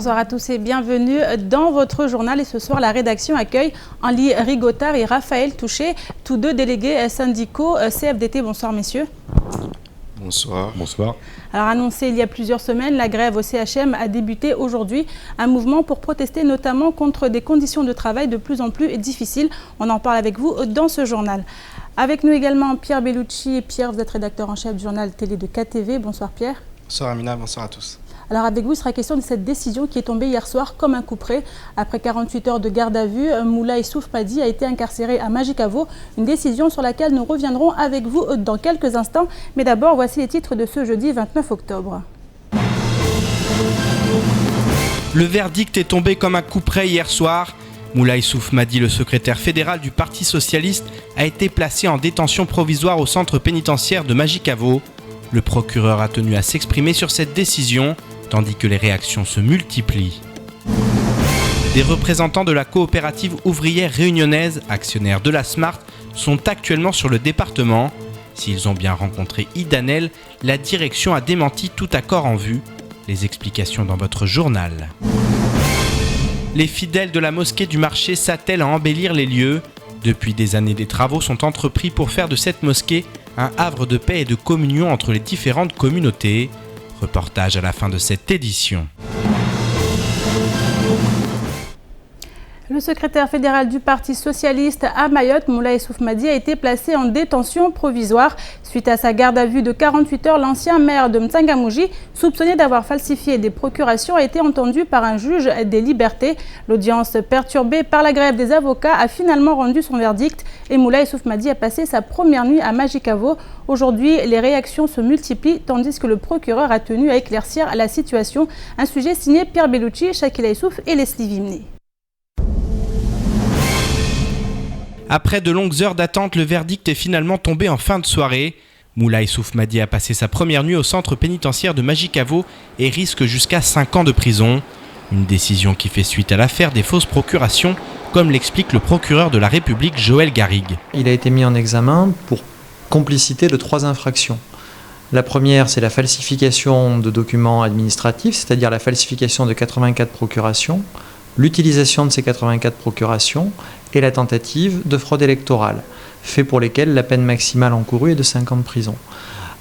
Bonsoir à tous et bienvenue dans votre journal. Et ce soir, la rédaction accueille Henri Rigotard et Raphaël Touché, tous deux délégués syndicaux CFDT. Bonsoir messieurs. Bonsoir. Bonsoir. Alors annoncé il y a plusieurs semaines, la grève au CHM a débuté aujourd'hui. Un mouvement pour protester notamment contre des conditions de travail de plus en plus difficiles. On en parle avec vous dans ce journal. Avec nous également Pierre Bellucci. Pierre, vous êtes rédacteur en chef du journal télé de KTV. Bonsoir Pierre. Bonsoir Amina, bonsoir à tous. Alors avec vous, il sera question de cette décision qui est tombée hier soir comme un coup près. Après 48 heures de garde à vue, Moulay Souf Madi a été incarcéré à Majicavo. Une décision sur laquelle nous reviendrons avec vous dans quelques instants. Mais d'abord, voici les titres de ce jeudi 29 octobre. Le verdict est tombé comme un coup près hier soir. Moulay Souf Madi, le secrétaire fédéral du Parti socialiste, a été placé en détention provisoire au centre pénitentiaire de Majicavo. Le procureur a tenu à s'exprimer sur cette décision, tandis que les réactions se multiplient. Des représentants de la coopérative ouvrière réunionnaise, actionnaire de la Smart, sont actuellement sur le département. S'ils ont bien rencontré Idanel, la direction a démenti tout accord en vue. Les explications dans votre journal. Les fidèles de la mosquée du marché s'attellent à embellir les lieux. Depuis des années, des travaux sont entrepris pour faire de cette mosquée un havre de paix et de communion entre les différentes communautés. Reportage à la fin de cette édition. Le secrétaire fédéral du Parti socialiste à Mayotte, Moulay Souf Madi, a été placé en détention provisoire. Suite à sa garde à vue de 48 heures, l'ancien maire de Mtsangamouji, soupçonné d'avoir falsifié des procurations, a été entendu par un juge des libertés. L'audience perturbée par la grève des avocats a finalement rendu son verdict et Moulay Souf Madi a passé sa première nuit à Majicavo. Aujourd'hui, les réactions se multiplient tandis que le procureur a tenu à éclaircir la situation. Un sujet signé Pierre Bellucci, Shakila Issouf et Leslie Vimné. Après de longues heures d'attente, le verdict est finalement tombé en fin de soirée. Moulay Souf Madi a passé sa première nuit au centre pénitentiaire de Majicavo et risque jusqu'à 5 ans de prison. Une décision qui fait suite à l'affaire des fausses procurations, comme l'explique le procureur de la République Joël Garrigue. Il a été mis en examen pour complicité de 3 infractions. La première, c'est la falsification de documents administratifs, c'est-à-dire la falsification de 84 procurations, l'utilisation de ces 84 procurations et la tentative de fraude électorale, faits pour lesquels la peine maximale encourue est de 5 ans de prison.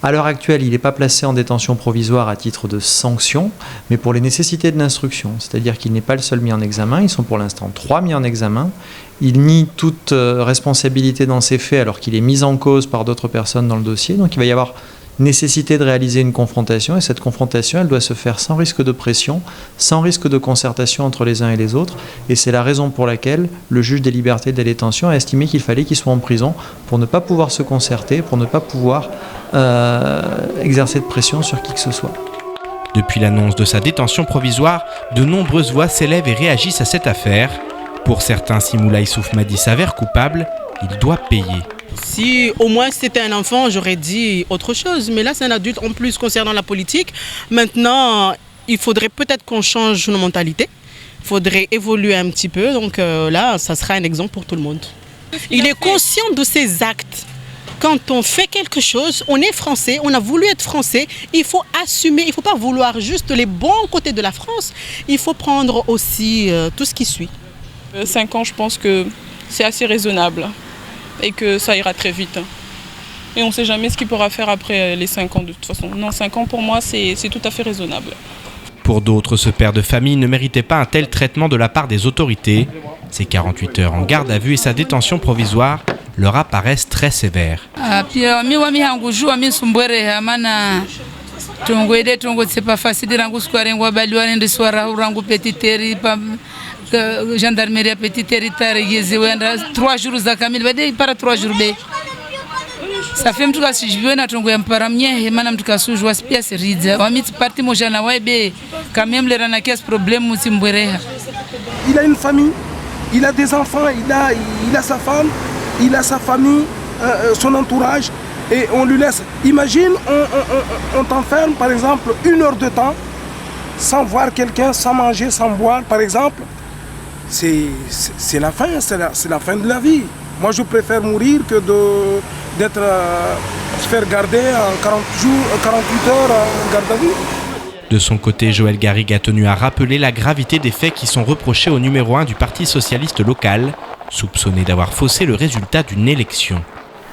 À l'heure actuelle, il n'est pas placé en détention provisoire à titre de sanction, mais pour les nécessités de l'instruction, c'est-à-dire qu'il n'est pas le seul mis en examen, ils sont pour l'instant 3 mis en examen. Il nie toute responsabilité dans ces faits alors qu'il est mis en cause par d'autres personnes dans le dossier, donc il va y avoir nécessité de réaliser une confrontation, et cette confrontation, elle doit se faire sans risque de pression, sans risque de concertation entre les uns et les autres, et c'est la raison pour laquelle le juge des libertés et de la détention a estimé qu'il fallait qu'il soit en prison pour ne pas pouvoir se concerter, pour ne pas pouvoir exercer de pression sur qui que ce soit. Depuis l'annonce de sa détention provisoire, de nombreuses voix s'élèvent et réagissent à cette affaire. Pour certains, si Moulay Souf Madi s'avère coupable, il doit payer. Si au moins c'était un enfant, j'aurais dit autre chose. Mais là, c'est un adulte en plus concernant la politique. Maintenant, il faudrait peut-être qu'on change nos mentalités. Il faudrait évoluer un petit peu. Donc là, ça sera un exemple pour tout le monde. Il est conscient de ses actes. Quand on fait quelque chose, on est français, on a voulu être français. Il faut assumer, il ne faut pas vouloir juste les bons côtés de la France. Il faut prendre aussi tout ce qui suit. 5 ans, je pense que c'est assez raisonnable. Et que ça ira très vite. Et on ne sait jamais ce qu'il pourra faire après les 5 ans de toute façon. Non, 5 ans pour moi, c'est tout à fait raisonnable. Pour d'autres, ce père de famille ne méritait pas un tel traitement de la part des autorités. Ses 48 heures en garde à vue et sa détention provisoire leur apparaissent très sévères. Gendarmerie petit territoire 3 jours para 3 jours ça fait mtu kasijwe na tongo ya mparamnye mana mtu kasujwa pia serida wamiti parti mojana waibe quand même les rana kes problème musimbwereha. Il a une famille, il a des enfants, il a sa femme, il a sa famille, son entourage, et on lui laisse. Imagine on t'enferme par exemple 1 heure de temps sans voir quelqu'un, sans manger, sans boire par exemple. C'est la fin, c'est la fin de la vie. Moi, je préfère mourir que d'être se faire garder en 48 heures en garde à vue. De son côté, Joël Garrigue a tenu à rappeler la gravité des faits qui sont reprochés au numéro 1 du Parti socialiste local, soupçonné d'avoir faussé le résultat d'une élection.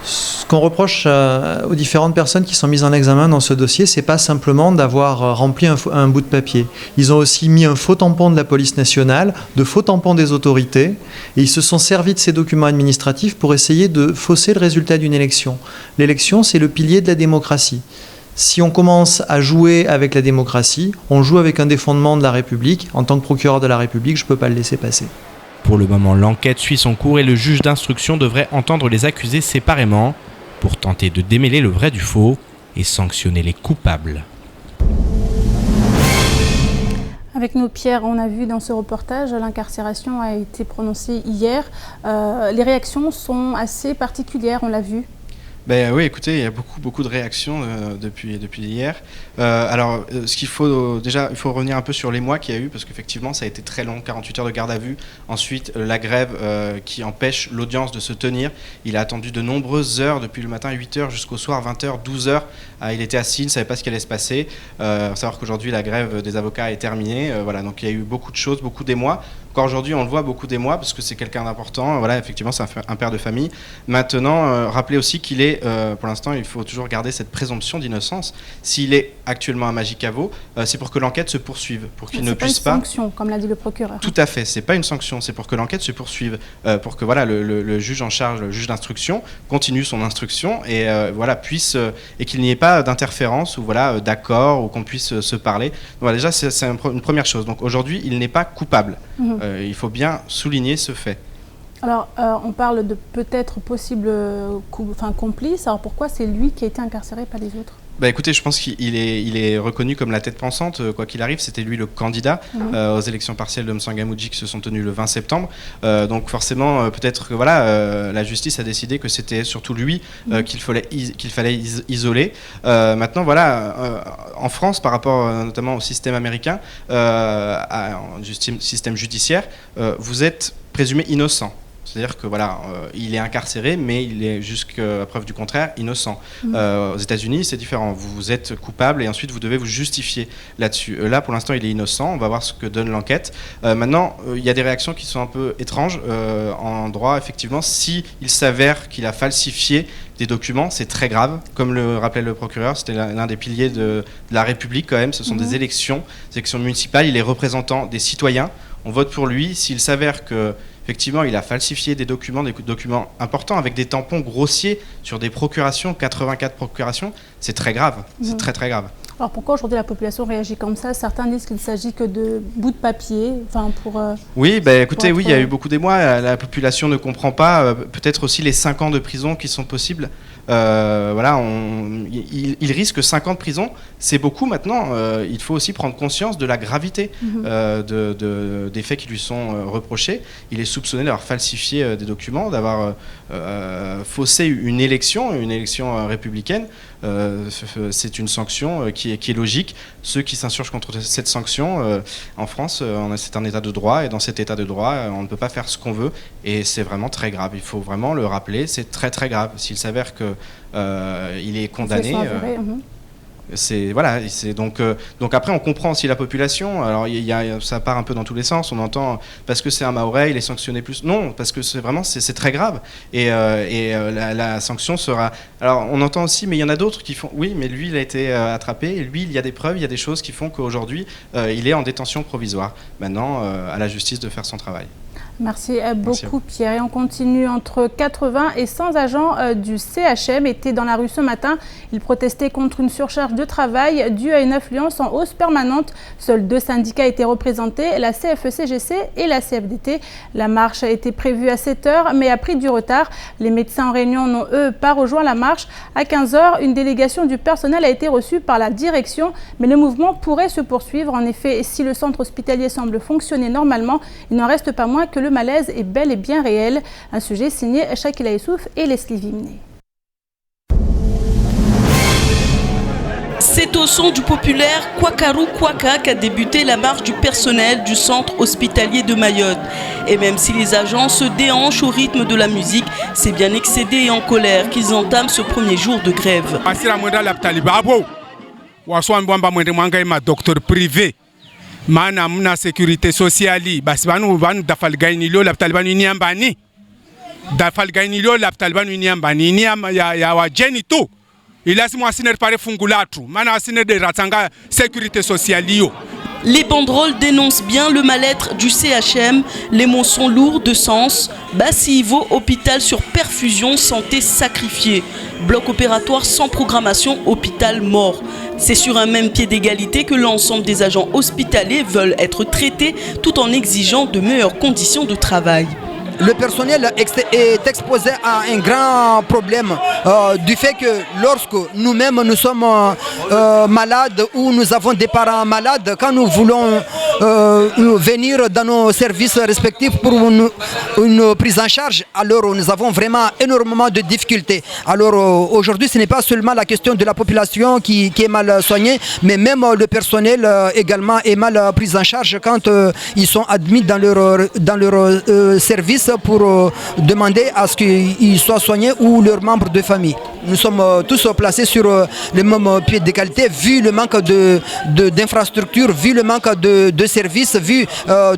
Ce qu'on reproche aux différentes personnes qui sont mises en examen dans ce dossier, c'est pas simplement d'avoir rempli un bout de papier. Ils ont aussi mis un faux tampon de la police nationale, de faux tampons des autorités, et ils se sont servis de ces documents administratifs pour essayer de fausser le résultat d'une élection. L'élection, c'est le pilier de la démocratie. Si on commence à jouer avec la démocratie, on joue avec un des fondements de la République. En tant que procureur de la République, je ne peux pas le laisser passer. Pour le moment, l'enquête suit son cours et le juge d'instruction devrait entendre les accusés séparément pour tenter de démêler le vrai du faux et sanctionner les coupables. Avec nous, Pierre, on a vu dans ce reportage, l'incarcération a été prononcée hier. Les réactions sont assez particulières, on l'a vu. Ben oui, écoutez, il y a beaucoup de réactions depuis hier. Ce qu'il faut déjà, il faut revenir un peu sur l'émoi qu'il y a eu, parce qu'effectivement, ça a été très long, 48 heures de garde à vue. Ensuite, la grève qui empêche l'audience de se tenir. Il a attendu de nombreuses heures, depuis le matin 8 heures jusqu'au soir 20 heures, 12 heures. Il était assis, il ne savait pas ce qui allait se passer. Faut savoir qu'aujourd'hui, la grève des avocats est terminée. Voilà, donc il y a eu beaucoup de choses, beaucoup d'émois. Encore aujourd'hui, on le voit beaucoup d'émoi parce que c'est quelqu'un d'important. Voilà, effectivement, c'est un père de famille. Maintenant, rappelez aussi qu'il est, pour l'instant, il faut toujours garder cette présomption d'innocence. S'il est actuellement à Magicavo, c'est pour que l'enquête se poursuive, pour qu'il ne puisse pas. C'est pas une sanction, comme l'a dit le procureur. Tout à fait, c'est pas une sanction, c'est pour que l'enquête se poursuive, pour que voilà le juge en charge, le juge d'instruction, continue son instruction et voilà puisse et qu'il n'y ait pas d'interférence ou voilà d'accord ou qu'on puisse se parler. Donc, voilà, déjà, c'est une première chose. Donc aujourd'hui, il n'est pas coupable. Il faut bien souligner ce fait. Alors, on parle de peut-être possible complice. Alors pourquoi c'est lui qui a été incarcéré, pas les autres ? Bah écoutez, je pense qu'il est reconnu comme la tête pensante, quoi qu'il arrive. C'était lui le candidat aux élections partielles de Msangamouji qui se sont tenues le 20 septembre. Donc forcément, peut-être que voilà, la justice a décidé que c'était surtout lui qu'il fallait isoler. Maintenant, voilà, en France, par rapport notamment au système américain, du système judiciaire, vous êtes présumé innocent. C'est-à-dire que voilà, il est incarcéré, mais il est jusqu'à preuve du contraire innocent. Aux États-Unis, c'est différent. Vous êtes coupable et ensuite vous devez vous justifier là-dessus. Là, pour l'instant, il est innocent. On va voir ce que donne l'enquête. Maintenant, il y a des réactions qui sont un peu étranges en droit. Effectivement, s'il s'avère qu'il a falsifié des documents, c'est très grave. Comme le rappelait le procureur, c'était l'un des piliers de la République quand même. Ce sont des élections municipales. Il est représentant des citoyens. On vote pour lui. S'il s'avère que effectivement, il a falsifié des documents importants avec des tampons grossiers sur des procurations, 84 procurations. C'est très grave, c'est très très grave. Alors pourquoi aujourd'hui la population réagit comme ça ? Certains disent qu'il ne s'agit que de bouts de papier, Oui, bah, écoutez, oui, il y a eu beaucoup d'émoi. La population ne comprend pas. Peut-être aussi les 5 ans de prison qui sont possibles. Voilà, il risque 5 ans de prison. C'est beaucoup maintenant. Il faut aussi prendre conscience de la gravité des faits qui lui sont reprochés. Il est soupçonné d'avoir falsifié des documents, d'avoir faussé une élection républicaine. C'est une sanction qui est logique. Ceux qui s'insurgent contre cette sanction, en France, c'est un état de droit, et dans cet état de droit, on ne peut pas faire ce qu'on veut, et c'est vraiment très grave. Il faut vraiment le rappeler, c'est très très grave. S'il s'avère qu'il est condamné... Donc après on comprend aussi la population. Alors ça part un peu dans tous les sens. On entend parce que c'est un Mahorais il est sanctionné plus. Non, parce que c'est très grave et la sanction sera. Alors on entend aussi, mais il y en a d'autres qui font. Oui, mais lui il a été attrapé. Et lui il y a des preuves, il y a des choses qui font qu'aujourd'hui il est en détention provisoire. Maintenant à la justice de faire son travail. Merci beaucoup Pierre. Et on continue. Entre 80 et 100 agents du CHM étaient dans la rue ce matin. Ils protestaient contre une surcharge de travail due à une affluence en hausse permanente. Seuls 2 syndicats étaient représentés, la CFE-CGC et la CFDT. La marche a été prévue à 7 h mais a pris du retard. Les médecins en réunion n'ont eux pas rejoint la marche. À 15 h, une délégation du personnel a été reçue par la direction, mais le mouvement pourrait se poursuivre. En effet, si le centre hospitalier semble fonctionner normalement, il n'en reste pas moins que le malaise est bel et bien réel. Un sujet signé Shakila Youssouf et Leslie Vimné. C'est au son du populaire Kwakaru Kwaka qu'a débuté la marche du personnel du centre hospitalier de Mayotte. Et même si les agents se déhanchent au rythme de la musique, c'est bien excédés et en colère qu'ils entament ce premier jour de grève. waswambwamba mwende mwangaima docteur privé maana mna sécurité sociale basi vanu dafalgainilio lapitali vanu iniambani dafalgainilio lapitali vanu iniambani iniama ya wajeni tu ilasimu asiner pare fungulatu maana asiner de ratanga sécurité sociale yo. Les banderoles dénoncent bien le mal-être du CHM. Les mots sont lourds de sens. Bassivo, hôpital sur perfusion, santé sacrifiée. Bloc opératoire sans programmation, hôpital mort. C'est sur un même pied d'égalité que l'ensemble des agents hospitaliers veulent être traités tout en exigeant de meilleures conditions de travail. Le personnel est exposé à un grand problème du fait que lorsque nous-mêmes nous sommes malades ou nous avons des parents malades, quand nous voulons venir dans nos services respectifs pour une prise en charge, alors nous avons vraiment énormément de difficultés. Alors aujourd'hui, ce n'est pas seulement la question de la population qui est mal soignée, mais même le personnel également est mal pris en charge quand ils sont admis dans leur service pour demander à ce qu'ils soient soignés ou leurs membres de famille. Nous sommes tous placés sur le même pied d'égalité vu le manque d'infrastructures, vu le manque de services, vu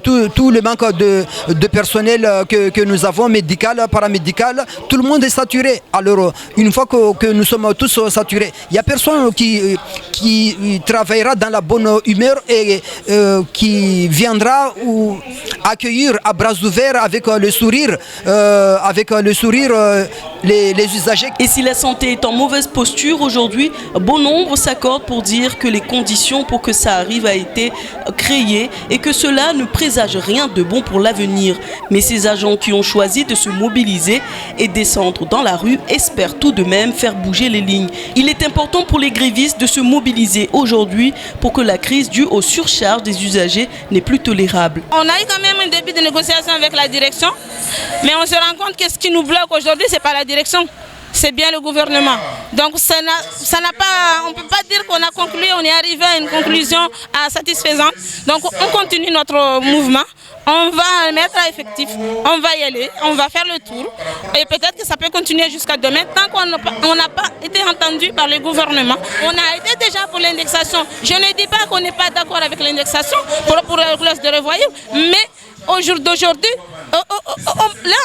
tout le manque de personnel que nous avons, médical, paramédical. Tout le monde est saturé. Alors une fois que nous sommes tous saturés, il n'y a personne qui travaillera dans la bonne humeur et qui viendra ou accueillir à bras ouverts avec le sourire, les usagers. Et si la santé est en mauvaise posture aujourd'hui, bon nombre s'accordent pour dire que les conditions pour que ça arrive a été créées et que cela ne présage rien de bon pour l'avenir. Mais ces agents qui ont choisi de se mobiliser et descendre dans la rue espèrent tout de même faire bouger les lignes. Il est important pour les grévistes de se mobiliser aujourd'hui pour que la crise due aux surcharges des usagers n'est plus tolérable. On a eu quand même un début de négociation avec la direction, mais on se rend compte que ce qui nous bloque aujourd'hui, ce n'est pas la direction, c'est bien le gouvernement. Donc ça n'a pas, on ne peut pas dire qu'on a conclu, on est arrivé à une conclusion satisfaisante. Donc on continue notre mouvement, on va mettre à effectif, on va y aller, on va faire le tour. Et peut-être que ça peut continuer jusqu'à demain, tant qu'on n'a pas été entendu par le gouvernement. On a été déjà pour l'indexation. Je ne dis pas qu'on n'est pas d'accord avec l'indexation pour la classe de revoyure, mais au jour d'aujourd'hui, là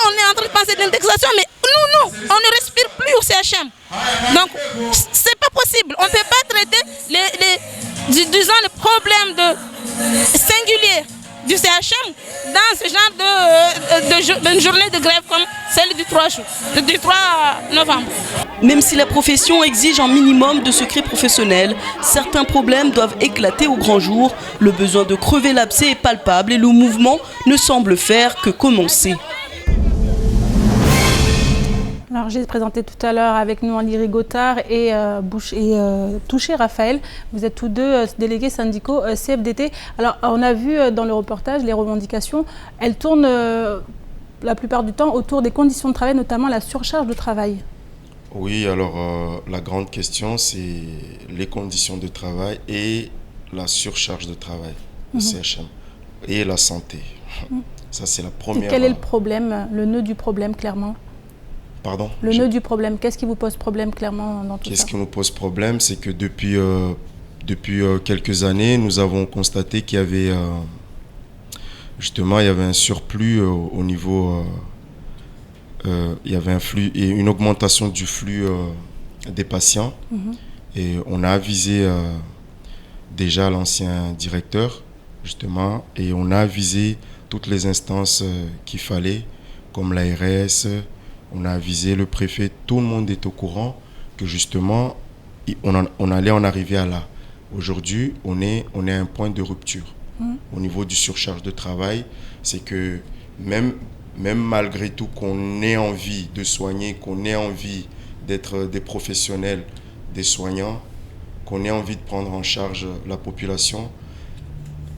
on est en train de penser d'indexation, mais nous, on ne respire plus au CHM. Donc c'est pas possible. On ne peut pas traiter disons, le problème singulier du CHM dans ce genre de journée de grève comme celle du 3 novembre. Même si la profession exige un minimum de secret professionnel, certains problèmes doivent éclater au grand jour. Le besoin de crever l'abcès est palpable et le mouvement ne semble faire que commencer. Alors, j'ai présenté tout à l'heure avec nous Henri Rigotard et Touché Raphaël. Vous êtes tous deux délégués syndicaux CFDT. Alors, on a vu dans le reportage les revendications. Elles tournent la plupart du temps autour des conditions de travail, notamment la surcharge de travail. Oui, alors la grande question, c'est les conditions de travail et la surcharge de travail au CHM et la santé. Ça, c'est la première. Quel est le problème, le nœud du problème, clairement? Pardon? Le nœud du problème, qu'est-ce qui vous pose problème clairement dans tout ça? Qu'est-ce qui nous pose problème? C'est que depuis quelques années, nous avons constaté qu'il y avait justement il y avait un surplus au niveau, il y avait un flux et une augmentation du flux des patients. Et on a avisé déjà l'ancien directeur justement et on a avisé toutes les instances qu'il fallait, comme l'ARS. On a avisé le préfet, tout le monde est au courant que justement, on allait en arriver à là. Aujourd'hui, on est à un point de rupture. Au niveau du surcharge de travail, c'est que même malgré tout qu'on ait envie de soigner, qu'on ait envie d'être des professionnels, des soignants, qu'on ait envie de prendre en charge la population,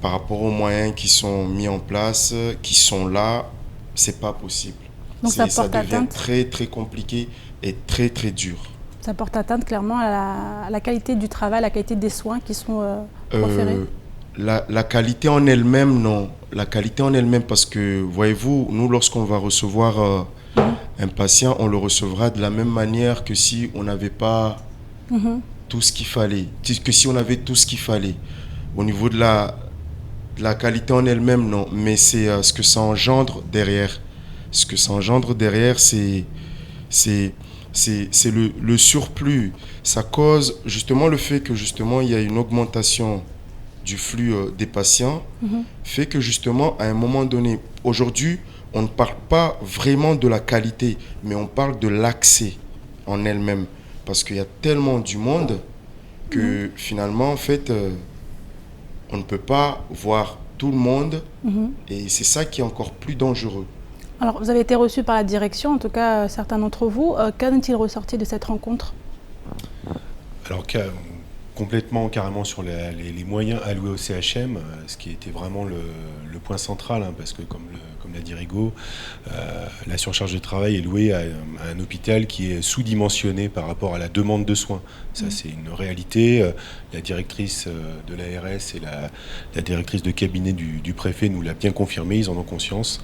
par rapport aux moyens qui sont mis en place, qui sont là, c'est pas possible. Donc ça devient atteinte. très très compliqué et très très dur. Ça porte atteinte clairement à la qualité du travail, à la qualité des soins qui sont proférés. La qualité en elle-même, non. La qualité en elle-même, parce que, voyez-vous, nous, lorsqu'on va recevoir un patient, on le recevra de la même manière que si on n'avait pas tout ce qu'il fallait, que si on avait tout ce qu'il fallait, au niveau de la qualité en elle-même, non, mais c'est ce que ça engendre derrière. Ce que ça engendre derrière, c'est le surplus. Ça cause justement le fait que justement il y a une augmentation du flux des patients, fait que justement à un moment donné, aujourd'hui, on ne parle pas vraiment de la qualité, mais on parle de l'accès en elle-même. Parce qu'il y a tellement du monde que finalement, en fait, on ne peut pas voir tout le monde. Et c'est ça qui est encore plus dangereux. Alors, vous avez été reçu par la direction, en tout cas certains d'entre vous. Qu'en est-il ressorti de cette rencontre? Alors, complètement, carrément sur les moyens alloués au CHM, ce qui était vraiment le point central, parce que comme l'a dit Rigaud, la surcharge de travail est louée à un hôpital qui est sous-dimensionné par rapport à la demande de soins. Ça, c'est une réalité. La directrice de l'ARS et la directrice de cabinet du préfet nous l'a bien confirmé, ils en ont conscience.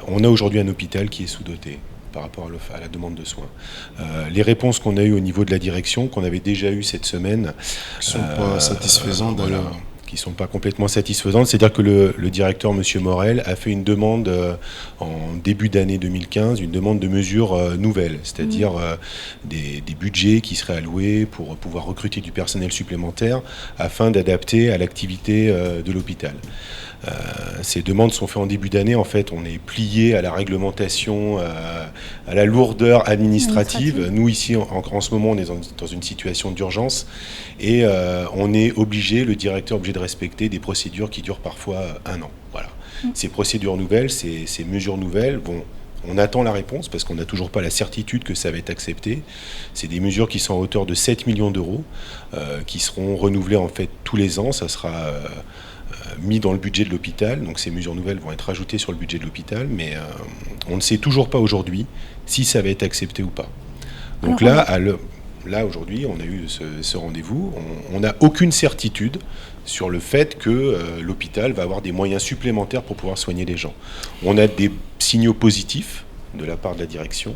On a aujourd'hui un hôpital qui est sous-doté par rapport à la demande de soins. Les réponses qu'on a eues au niveau de la direction, qu'on avait déjà eues cette semaine, qui ne sont pas satisfaisantes d'ailleurs. Voilà, qui ne sont pas complètement satisfaisantes. C'est-à-dire que le directeur, M. Morel, a fait une demande en début d'année 2015, une demande de mesures nouvelles, c'est-à-dire des budgets qui seraient alloués pour pouvoir recruter du personnel supplémentaire afin d'adapter à l'activité de l'hôpital. Ces demandes sont faites en début d'année. En fait, on est plié à la réglementation, à la lourdeur administrative. Nous, ici, en ce moment, on est dans une situation d'urgence et on est obligé, le directeur est obligé de respecter des procédures qui durent parfois 1 an. Voilà. Ces procédures nouvelles, ces mesures nouvelles, on attend la réponse parce qu'on n'a toujours pas la certitude que ça va être accepté. C'est des mesures qui sont à hauteur de 7 millions d'euros, qui seront renouvelées en fait tous les ans. Ça sera mis dans le budget de l'hôpital, donc ces mesures nouvelles vont être ajoutées sur le budget de l'hôpital, mais on ne sait toujours pas aujourd'hui si ça va être accepté ou pas. Donc là aujourd'hui, on a eu ce rendez-vous, on n'a aucune certitude sur le fait que l'hôpital va avoir des moyens supplémentaires pour pouvoir soigner les gens. On a des signaux positifs de la part de la direction,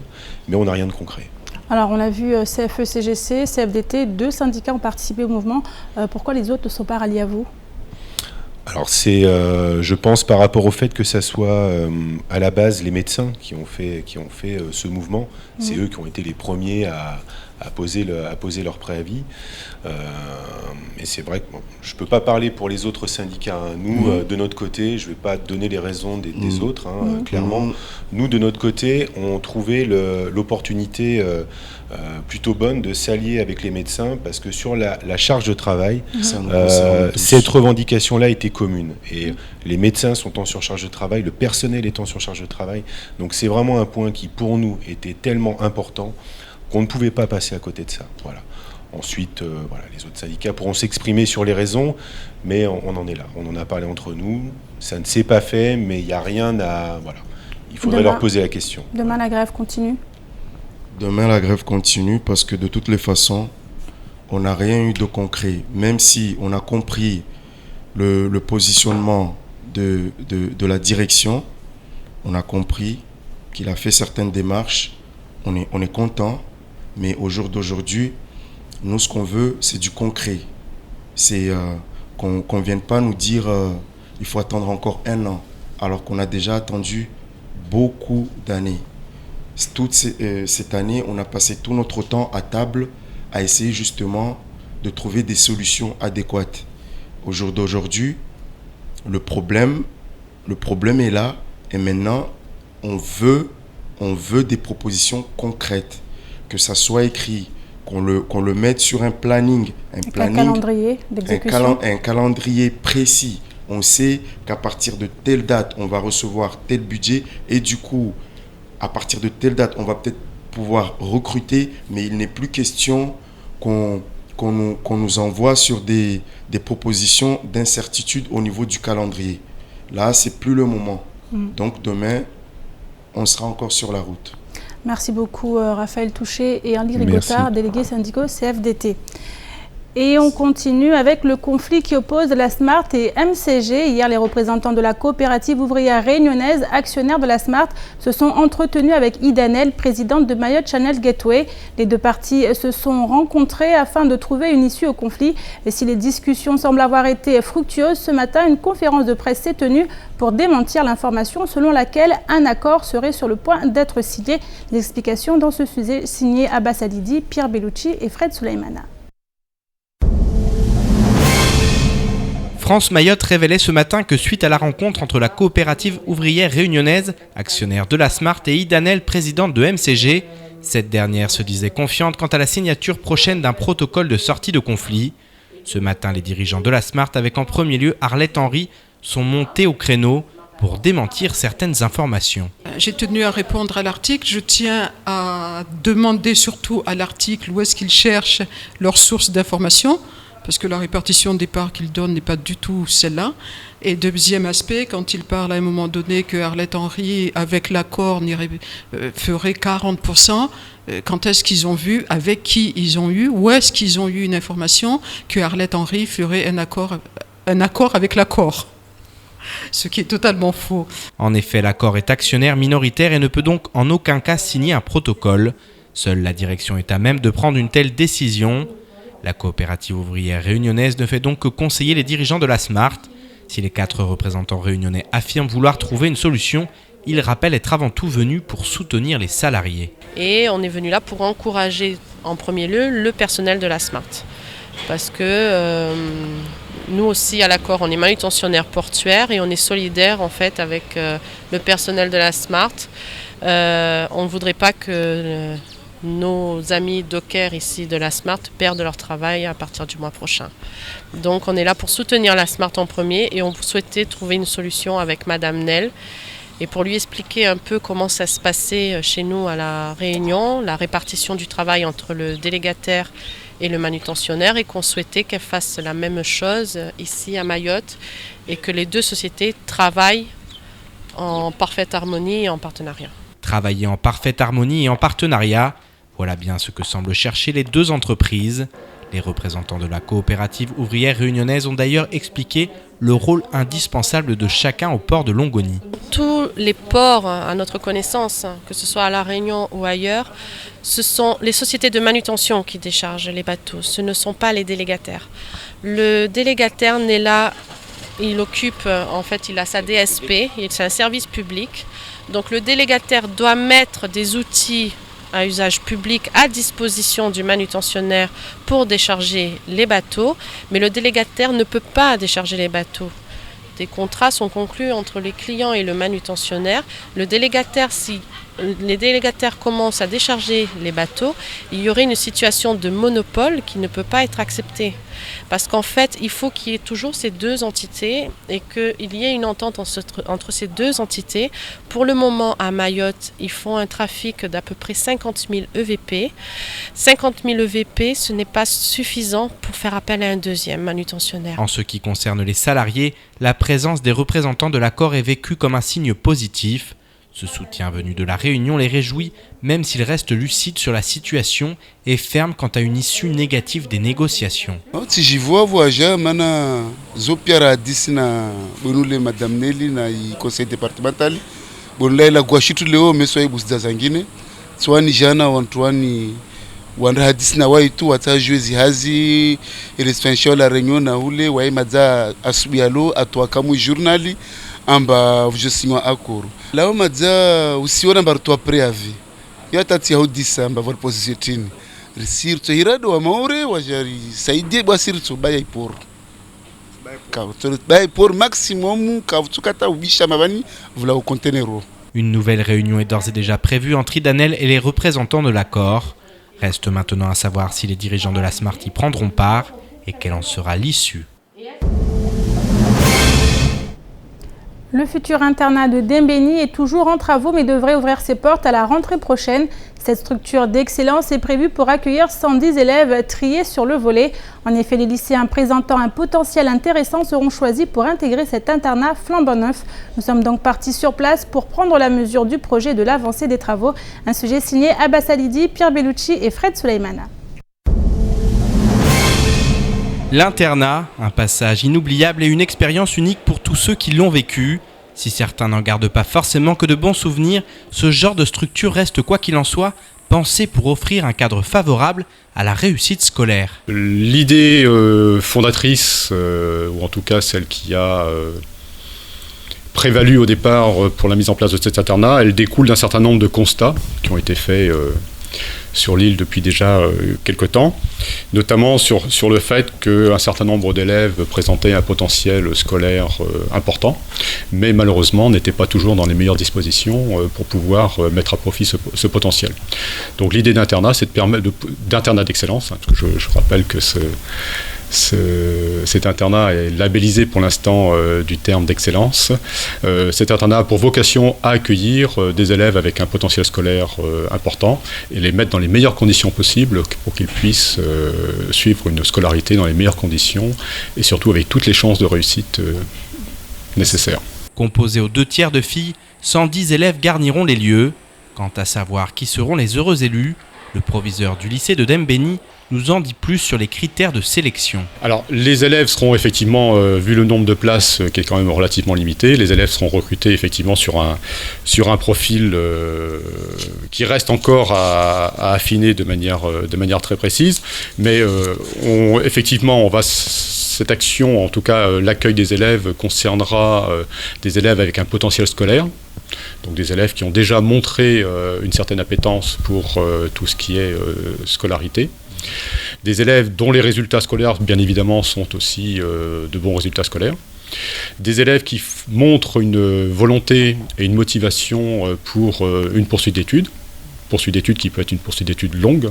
mais on n'a rien de concret. Alors, on a vu CFE, CGC, CFDT, 2 syndicats ont participé au mouvement. Pourquoi les autres ne sont pas ralliés à vous ? Alors c'est, je pense, par rapport au fait que ça soit à la base les médecins qui ont fait ce mouvement. C'est eux qui ont été les premiers à poser leur préavis. Et c'est vrai que je ne peux pas parler pour les autres syndicats. Nous, de notre côté, je ne vais pas donner les raisons des autres. Clairement, nous, de notre côté, on trouvait l'opportunité plutôt bonne de s'allier avec les médecins parce que sur la charge de travail, cette revendication-là était commune. Et les médecins sont en surcharge de travail, le personnel est en surcharge de travail. Donc c'est vraiment un point qui, pour nous, était tellement important qu'on ne pouvait pas passer à côté de ça. Voilà. Ensuite, les autres syndicats pourront s'exprimer sur les raisons, mais on en est là. On en a parlé entre nous. Ça ne s'est pas fait, mais il n'y a rien à... Voilà. Il faudrait leur poser la question. Demain, la grève continue ? Demain, la grève continue parce que de toutes les façons, on n'a rien eu de concret. Même si on a compris le positionnement de la direction, on a compris qu'il a fait certaines démarches. On est content, mais au jour d'aujourd'hui, nous, ce qu'on veut, c'est du concret. C'est qu'on ne vienne pas nous dire il faut attendre encore 1 an, alors qu'on a déjà attendu beaucoup d'années. Toute cette année, on a passé tout notre temps à table à essayer justement de trouver des solutions adéquates. Au jour d'aujourd'hui, le problème est là et maintenant, on veut des propositions concrètes, que ça soit écrit, qu'on le mette sur un planning, un calendrier d'exécution. Un calendrier précis. On sait qu'à partir de telle date, on va recevoir tel budget et du coup, à partir de telle date, on va peut-être pouvoir recruter, mais il n'est plus question qu'on nous envoie sur des propositions d'incertitude au niveau du calendrier. Là, c'est plus le moment. Donc demain, on sera encore sur la route. Merci beaucoup Raphaël Touché et Henri Rigotard, délégués syndicaux CFDT. Et on continue avec le conflit qui oppose la Smart et MCG. Hier, les représentants de la coopérative ouvrière réunionnaise, actionnaire de la Smart, se sont entretenus avec Idanel, présidente de Mayotte Channel Gateway. Les deux parties se sont rencontrées afin de trouver une issue au conflit. Et si les discussions semblent avoir été fructueuses, ce matin, une conférence de presse s'est tenue pour démentir l'information selon laquelle un accord serait sur le point d'être signé. Les explications dans ce sujet signées Abbas Alidi, Pierre Bellucci et Fred Souleymana. France Mayotte révélait ce matin que suite à la rencontre entre la coopérative ouvrière réunionnaise, actionnaire de la Smart, et Idanel, présidente de MCG, cette dernière se disait confiante quant à la signature prochaine d'un protocole de sortie de conflit. Ce matin, les dirigeants de la Smart, avec en premier lieu Arlette Henry, sont montés au créneau pour démentir certaines informations. J'ai tenu à répondre à l'article. Je tiens à demander surtout à l'article où est-ce qu'ils cherchent leurs sources d'informations, parce que la répartition des parts qu'ils donnent n'est pas du tout celle-là. Et deuxième aspect, quand ils parlent à un moment donné que Arlette Henry, avec l'accord, ferait 40%, quand est-ce qu'ils ont vu, avec qui ils ont eu, où est-ce qu'ils ont eu une information que Arlette Henry ferait un accord avec l'accord, ce qui est totalement faux. En effet, l'accord est actionnaire minoritaire et ne peut donc en aucun cas signer un protocole. Seule la direction est à même de prendre une telle décision. La coopérative ouvrière réunionnaise ne fait donc que conseiller les dirigeants de la Smart. Si les 4 représentants réunionnais affirment vouloir trouver une solution, ils rappellent être avant tout venus pour soutenir les salariés. Et on est venu là pour encourager en premier lieu le personnel de la Smart. Parce que nous aussi à l'accord, on est manutentionnaire portuaire et on est solidaire en fait avec le personnel de la Smart. On ne voudrait pas que nos amis dockers ici de la Smart perdent leur travail à partir du mois prochain. Donc on est là pour soutenir la Smart en premier et on souhaitait trouver une solution avec Madame Nel et pour lui expliquer un peu comment ça se passait chez nous à la Réunion, la répartition du travail entre le délégataire et le manutentionnaire et qu'on souhaitait qu'elle fasse la même chose ici à Mayotte et que les deux sociétés travaillent en parfaite harmonie et en partenariat. Travailler en parfaite harmonie et en partenariat, voilà bien ce que semblent chercher les deux entreprises. Les représentants de la coopérative ouvrière réunionnaise ont d'ailleurs expliqué le rôle indispensable de chacun au port de Longoni. Tous les ports, à notre connaissance, que ce soit à La Réunion ou ailleurs, ce sont les sociétés de manutention qui déchargent les bateaux, ce ne sont pas les délégataires. Le délégataire n'est là, il occupe, en fait, il a sa DSP, c'est un service public. Donc le délégataire doit mettre des outils à usage public à disposition du manutentionnaire pour décharger les bateaux, mais le délégataire ne peut pas décharger les bateaux. Des contrats sont conclus entre les clients et le manutentionnaire. Le délégataire, si les délégataires commencent à décharger les bateaux, il y aurait une situation de monopole qui ne peut pas être acceptée. Parce qu'en fait, il faut qu'il y ait toujours ces deux entités et qu'il y ait une entente entre ces deux entités. Pour le moment, à Mayotte, ils font un trafic d'à peu près 50 000 EVP. 50 000 EVP, ce n'est pas suffisant pour faire appel à un deuxième manutentionnaire. En ce qui concerne les salariés, la présence des représentants de l'accord est vécue comme un signe positif. Ce soutien venu de la Réunion les réjouit, même s'ils restent lucides sur la situation et fermes quant à une issue négative des négociations. Si j'y vois voyager, mana zopiara disina bonule madame Nelly na conseil départemental, bonule la guachitu leo meso ai busda zangine, swani jana wantuani wanda hadisina waitu watajwezi hazi ilesfansho la Réunion na ule wai madza asubialo atwakamu journali amba vujosinwa akoro lao madza usiona mbarutwa preavi yatati ya hodisa amba vol position risirto hirado wa maure wajari saidie basirto baya iporo baya iporo maximum kavutukata ubisha mabani vula au contenero. Une nouvelle réunion est d'ores et déjà prévue entre Idanel et les représentants de l'accord. Reste maintenant à savoir si les dirigeants de la Smart y prendront part et quelle en sera l'issue. Le futur internat de Dembéni est toujours en travaux mais devrait ouvrir ses portes à la rentrée prochaine. Cette structure d'excellence est prévue pour accueillir 110 élèves triés sur le volet. En effet, les lycéens présentant un potentiel intéressant seront choisis pour intégrer cet internat flambant neuf. Nous sommes donc partis sur place pour prendre la mesure du projet et de l'avancée des travaux. Un sujet signé Abbas Alidi, Pierre Bellucci et Fred Souleymana. L'internat, un passage inoubliable et une expérience unique pour tous ceux qui l'ont vécu. Si certains n'en gardent pas forcément que de bons souvenirs, ce genre de structure reste, quoi qu'il en soit, pensé pour offrir un cadre favorable à la réussite scolaire. L'idée fondatrice, ou en tout cas celle qui a prévalu au départ pour la mise en place de cet internat, elle découle d'un certain nombre de constats qui ont été faits sur l'île depuis déjà quelque temps, notamment sur le fait qu'un certain nombre d'élèves présentaient un potentiel scolaire important, mais malheureusement n'étaient pas toujours dans les meilleures dispositions pour pouvoir mettre à profit ce potentiel. Donc l'idée d'internat, c'est de permettre d'internat d'excellence. Je rappelle que cet internat est labellisé pour l'instant du terme d'excellence. Cet internat a pour vocation à accueillir des élèves avec un potentiel scolaire important et les mettre dans les meilleures conditions possibles pour qu'ils puissent suivre une scolarité dans les meilleures conditions et surtout avec toutes les chances de réussite nécessaires. Composé aux 2/3 de filles, 110 élèves garniront les lieux. Quant à savoir qui seront les heureux élus, le proviseur du lycée de Dembéni nous en dit plus sur les critères de sélection. Alors, les élèves seront effectivement, vu le nombre de places qui est quand même relativement limité, les élèves seront recrutés effectivement sur un profil qui reste encore à affiner de manière très précise. Mais cette action, en tout cas l'accueil des élèves, concernera des élèves avec un potentiel scolaire. Donc des élèves qui ont déjà montré une certaine appétence pour tout ce qui est scolarité. Des élèves dont les résultats scolaires, bien évidemment, sont aussi de bons résultats scolaires. Des élèves qui montrent une volonté et une motivation pour une poursuite d'études. Poursuite d'études qui peut être une poursuite d'études longue.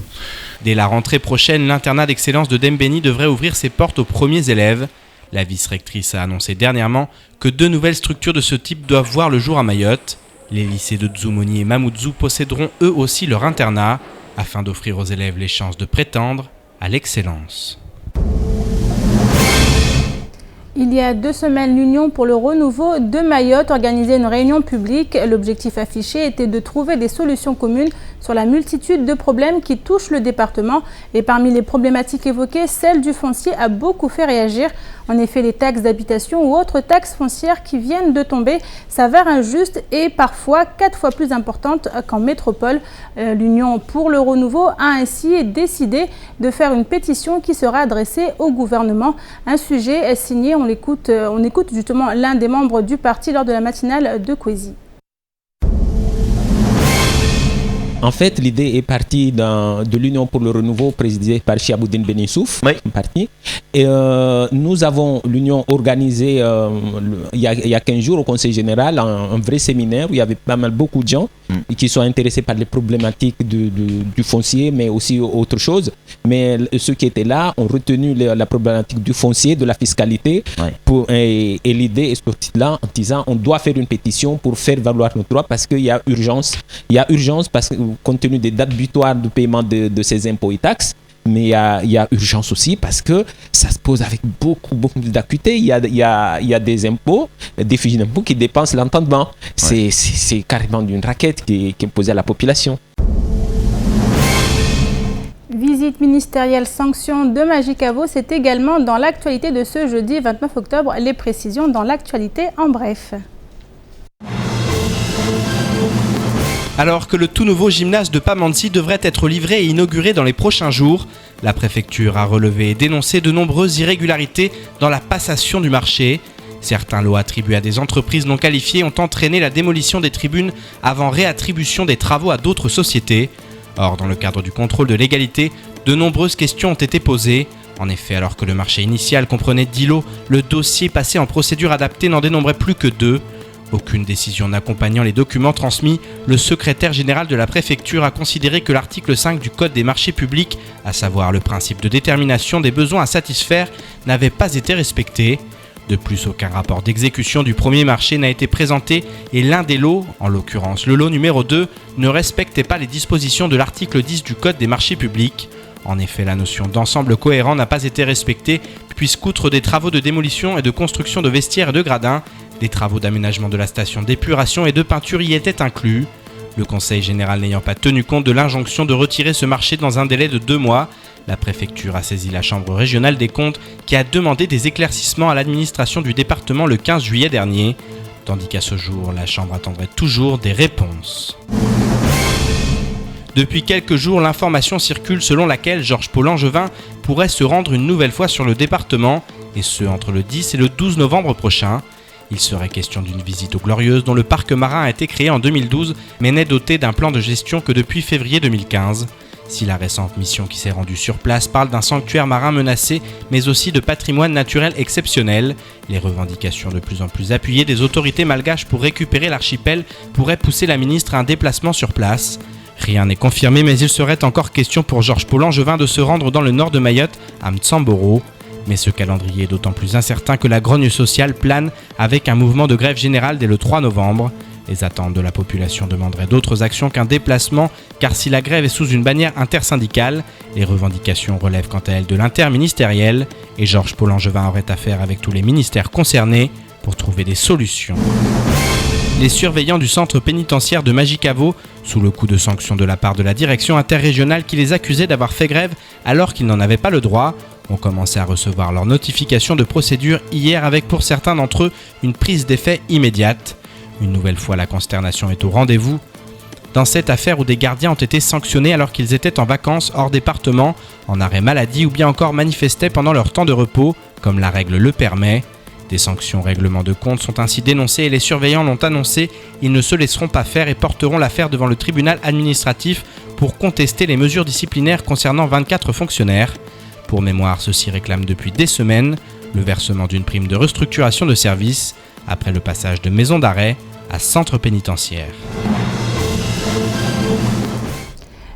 Dès la rentrée prochaine, l'internat d'excellence de Dembéni devrait ouvrir ses portes aux premiers élèves. La vice-rectrice a annoncé dernièrement que 2 nouvelles structures de ce type doivent voir le jour à Mayotte. Les lycées de Dzoumoni et Mamoudzou posséderont eux aussi leur internat, afin d'offrir aux élèves les chances de prétendre à l'excellence. Il y a 2 semaines, l'Union pour le renouveau de Mayotte organisait une réunion publique. L'objectif affiché était de trouver des solutions communes sur la multitude de problèmes qui touchent le département. Et parmi les problématiques évoquées, celle du foncier a beaucoup fait réagir. En effet, les taxes d'habitation ou autres taxes foncières qui viennent de tomber s'avèrent injustes et parfois 4 fois plus importantes qu'en métropole. L'Union pour le renouveau a ainsi décidé de faire une pétition qui sera adressée au gouvernement. Un sujet signé, on écoute justement l'un des membres du parti lors de la matinale de Kwezi. En fait, l'idée est partie de l'Union pour le renouveau présidée par Chiaboudine Benissouf, parti. Et nous avons l'Union organisé il y a 15 jours au Conseil général un vrai séminaire où il y avait beaucoup de gens qui sont intéressés par les problématiques du foncier, mais aussi autre chose. Mais ceux qui étaient là ont retenu la problématique du foncier, de la fiscalité. Et l'idée est sortie là en disant on doit faire une pétition pour faire valoir nos droits parce qu'il y a urgence. Il y a urgence parce que compte tenu des dates butoirs de paiement de ces impôts et taxes, mais il y a urgence aussi parce que ça se pose avec beaucoup d'acuité. Il y a des impôts, des fichiers d'impôts qui dépensent l'entendement. C'est carrément d'une raquette qui est posée à la population. Visite ministérielle sanction de Majicavo, c'est également dans l'actualité de ce jeudi 29 octobre. Les précisions dans l'actualité en bref. Alors que le tout nouveau gymnase de Pamandzi devrait être livré et inauguré dans les prochains jours, la préfecture a relevé et dénoncé de nombreuses irrégularités dans la passation du marché. Certains lots attribués à des entreprises non qualifiées ont entraîné la démolition des tribunes avant réattribution des travaux à d'autres sociétés. Or, dans le cadre du contrôle de légalité, de nombreuses questions ont été posées. En effet, alors que le marché initial comprenait 10 lots, le dossier passé en procédure adaptée n'en dénombrait plus que 2. Aucune décision n'accompagnant les documents transmis, le secrétaire général de la préfecture a considéré que l'article 5 du Code des marchés publics, à savoir le principe de détermination des besoins à satisfaire, n'avait pas été respecté. De plus, aucun rapport d'exécution du premier marché n'a été présenté et l'un des lots, en l'occurrence le lot numéro 2, ne respectait pas les dispositions de l'article 10 du Code des marchés publics. En effet, la notion d'ensemble cohérent n'a pas été respectée puisqu'outre des travaux de démolition et de construction de vestiaires et de gradins, des travaux d'aménagement de la station d'épuration et de peinture y étaient inclus. Le Conseil général n'ayant pas tenu compte de l'injonction de retirer ce marché dans un délai de 2 mois, La préfecture a saisi la Chambre régionale des comptes qui a demandé des éclaircissements à l'administration du département le 15 juillet dernier, tandis qu'à ce jour, la Chambre attendrait toujours des réponses. Depuis quelques jours, l'information circule selon laquelle Georges Paul-Langevin pourrait se rendre une nouvelle fois sur le département, et ce entre le 10 et le 12 novembre prochain. Il serait question d'une visite aux Glorieuses dont le parc marin a été créé en 2012, mais n'est doté d'un plan de gestion que depuis février 2015. Si la récente mission qui s'est rendue sur place parle d'un sanctuaire marin menacé, mais aussi de patrimoine naturel exceptionnel, les revendications de plus en plus appuyées des autorités malgaches pour récupérer l'archipel pourraient pousser la ministre à un déplacement sur place. Rien n'est confirmé, mais il serait encore question pour Georges Paul-Langevin de se rendre dans le nord de Mayotte, à Mtsamboro. Mais ce calendrier est d'autant plus incertain que la grogne sociale plane avec un mouvement de grève générale dès le 3 novembre. Les attentes de la population demanderaient d'autres actions qu'un déplacement, car si la grève est sous une bannière intersyndicale, les revendications relèvent quant à elles de l'interministériel, et Georges Paul-Langevin aurait affaire avec tous les ministères concernés pour trouver des solutions. Les surveillants du centre pénitentiaire de Majicavo, sous le coup de sanctions de la part de la direction interrégionale qui les accusait d'avoir fait grève alors qu'ils n'en avaient pas le droit, ont commencé à recevoir leur notification de procédure hier avec pour certains d'entre eux une prise d'effet immédiate. Une nouvelle fois, la consternation est au rendez-vous. Dans cette affaire où des gardiens ont été sanctionnés alors qu'ils étaient en vacances hors département, en arrêt maladie ou bien encore manifestaient pendant leur temps de repos, comme la règle le permet. Des sanctions règlement de compte sont ainsi dénoncées et les surveillants l'ont annoncé, ils ne se laisseront pas faire et porteront l'affaire devant le tribunal administratif pour contester les mesures disciplinaires concernant 24 fonctionnaires. Pour mémoire, ceux-ci réclament depuis des semaines le versement d'une prime de restructuration de service après le passage de maison d'arrêt à centre pénitentiaire.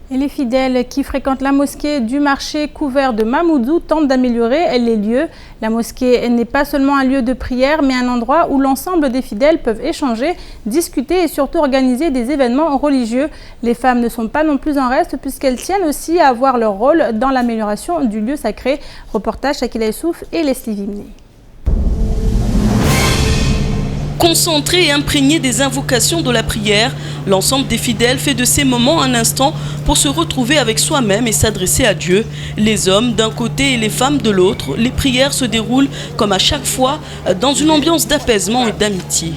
Et les fidèles qui fréquentent la mosquée du marché couvert de Mamoudzou tentent d'améliorer les lieux. La mosquée n'est pas seulement un lieu de prière, mais un endroit où l'ensemble des fidèles peuvent échanger, discuter et surtout organiser des événements religieux. Les femmes ne sont pas non plus en reste puisqu'elles tiennent aussi à avoir leur rôle dans l'amélioration du lieu sacré. Reportage Shakila Youssouf et Leslie Vimné. Concentré et imprégné des invocations de la prière, l'ensemble des fidèles fait de ces moments un instant pour se retrouver avec soi-même et s'adresser à Dieu. Les hommes d'un côté et les femmes de l'autre, les prières se déroulent comme à chaque fois dans une ambiance d'apaisement et d'amitié.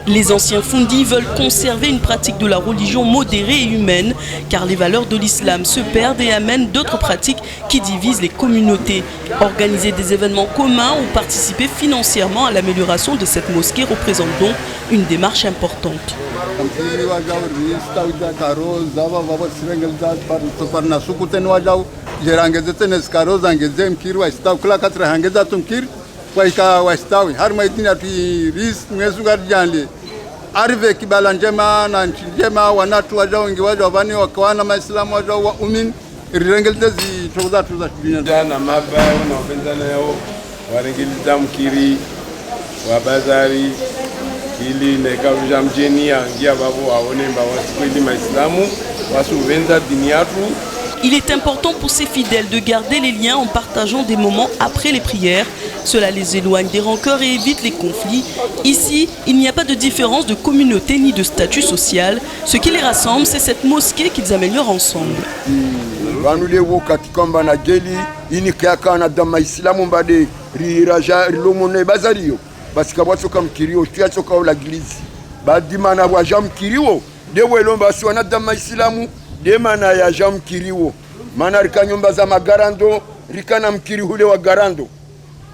Les anciens fundis veulent conserver une pratique de la religion modérée et humaine, car les valeurs de l'islam se perdent et amènent d'autres pratiques qui divisent les communautés. Organiser des événements communs ou participer financièrement à l'amélioration de cette mosquée représente donc une démarche importante. Waika wastawi har maidina pi ris mwesuga jande arve kibala njema na nchi njema wanatu wajao wengi wajao wani wakawana maislamu wajao wa umin rirengelite zi tuza dunia jana mabaya na wapenzana yao warengeliza mkiri wa bazari ili nekaruja mjeni angia babu aone mbawa sikweli maislamu wasuvenza dini yatu. Il est important pour ces fidèles de garder les liens en partageant des moments après les prières. Cela les éloigne des rancœurs et évite les conflits. Ici, il n'y a pas de différence de communauté ni de statut social. Ce qui les rassemble, c'est cette mosquée qu'ils améliorent ensemble. Demana ya jam kiriwo mana rika nyumba za magarando rikana mkiri hule wa garando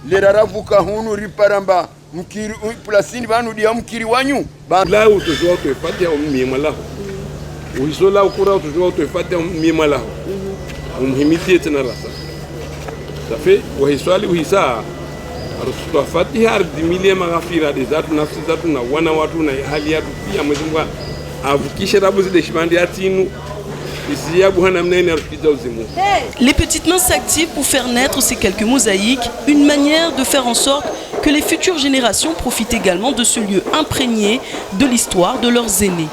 leraravuka hunu riparamba mkiri plasini banu dia mkiri wanyu la utujua utefate umima laho uhisola ukura utujua utefate umima laho umhimitie tena rasa safi uhiswali uhisa aruswa fatiha ardimilie maghfira de zatu nafsi zatu na wana watu na hali yatu pia Mwenyezi Mungu avukishe rabu zile shimandi atinu. Les petites mains s'activent pour faire naître ces quelques mosaïques, une manière de faire en sorte que les futures générations profitent également de ce lieu imprégné de l'histoire de leurs aînés.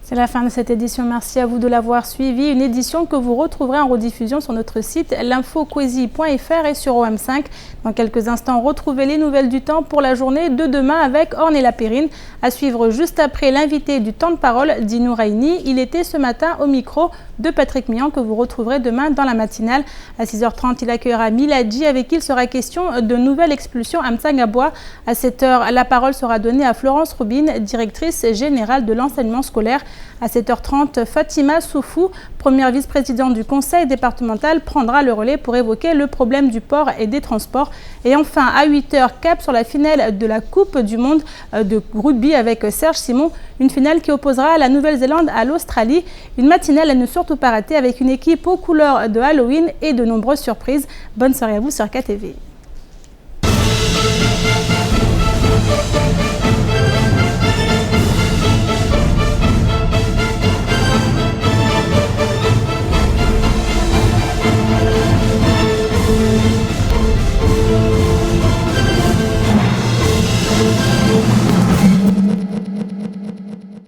C'est la fin de cette édition. Merci à vous de l'avoir suivi. Une édition que vous retrouverez en rediffusion sur notre site l'infoquesi.fr et sur OM5. Dans quelques instants, retrouvez les nouvelles du temps pour la journée de demain avec Ornella Périne. À suivre juste après l'invité du temps de parole, Dino Raini. Il était ce matin au micro de Patrick Mian que vous retrouverez demain dans la matinale. À 6h30, il accueillera Miladji avec qui il sera question de nouvelles expulsions à Mtsangaboua. À 7h, la parole sera donnée à Florence Rubin, directrice générale de l'enseignement scolaire. À 7h30, Fatima Soufou, première vice-présidente du conseil départemental, prendra le relais pour évoquer le problème du port et des transports. Et enfin, à 8h, cap sur la finale de la Coupe du Monde de rugby avec Serge Simon. Une finale qui opposera la Nouvelle-Zélande à l'Australie. Une matinale à ne surtout pas rater avec une équipe aux couleurs de Halloween et de nombreuses surprises. Bonne soirée à vous sur KTV.